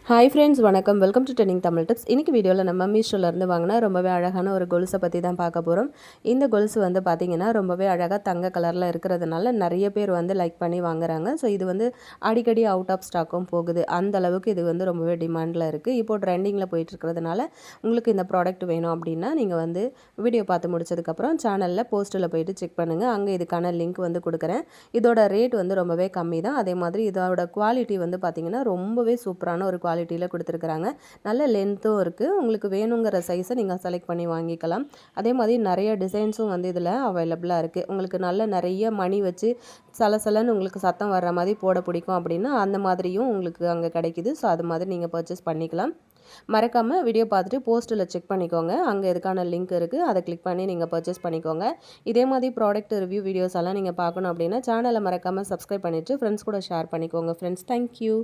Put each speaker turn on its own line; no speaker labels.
Hi friends, வணக்கம். Welcome to trending Tamil tips. இன்றைக்கி வீடியோவில் நம்ம மீஷோலேருந்து வாங்கினா ரொம்பவே அழகான ஒரு கொலுசை பற்றி தான் பார்க்க போகிறோம். இந்த கொலுசு வந்து பார்த்திங்கன்னா ரொம்பவே அழகாக தங்க கலரில் இருக்கிறதுனால நிறைய பேர் வந்து லைக் பண்ணி வாங்குறாங்க. ஸோ இது வந்து அடிக்கடி அவுட் ஆஃப் ஸ்டாக்கும் போகுது. அந்த அளவுக்கு இது வந்து ரொம்பவே டிமாண்டில் இருக்குது. இப்போது ட்ரெண்டிங்கில் போயிட்டுருக்கிறதுனால உங்களுக்கு இந்த ப்ராடக்ட் வேணும் அப்படின்னா நீங்கள் வந்து வீடியோ பார்த்து முடிச்சதுக்கப்புறம் சேனலில் போஸ்ட்டில் போயிட்டு செக் பண்ணுங்கள். அங்கே இதுக்கான லிங்க் வந்து கொடுக்குறேன். இதோட ரேட் வந்து ரொம்பவே கம்மி தான். அதே மாதிரி இதோட குவாலிட்டி வந்து பார்த்திங்கன்னா ரொம்பவே சூப்பரான ஒரு குவாலிட்டியில் கொடுத்துருக்குறாங்க. நல்ல லென்த்தும் இருக்குது. உங்களுக்கு வேணுங்கிற சைஸை நீங்கள் செலக்ட் பண்ணி வாங்கிக்கலாம். அதே மாதிரி நிறைய டிசைன்ஸும் வந்து இதில் அவைலபிளாக இருக்குது. உங்களுக்கு நல்ல நிறைய மணி வச்சு சலசலன்னு உங்களுக்கு சத்தம் வர்ற மாதிரி போட பிடிக்கும் அப்படின்னா அந்த மாதிரியும் உங்களுக்கு அங்கே கிடைக்குது. ஸோ அது மாதிரி நீங்கள் பர்ச்சேஸ் பண்ணிக்கலாம். மறக்காமல் வீடியோ பார்த்துட்டு போஸ்ட்டில் செக் பண்ணிக்கோங்க. அங்கே எதுக்கான லிங்க் இருக்குது, அதை கிளிக் பண்ணி நீங்கள் பர்ச்சேஸ் பண்ணிக்கோங்க. இதே மாதிரி ப்ராடக்ட் ரிவ்யூ வீடியோஸ் எல்லாம் நீங்கள் பார்க்கணும் அப்படின்னா சேனலை மறக்காமல் சப்ஸ்கிரைப் பண்ணிவிட்டு ஃப்ரெண்ட்ஸ் கூட ஷேர் பண்ணிக்கோங்க. Friends, thank you.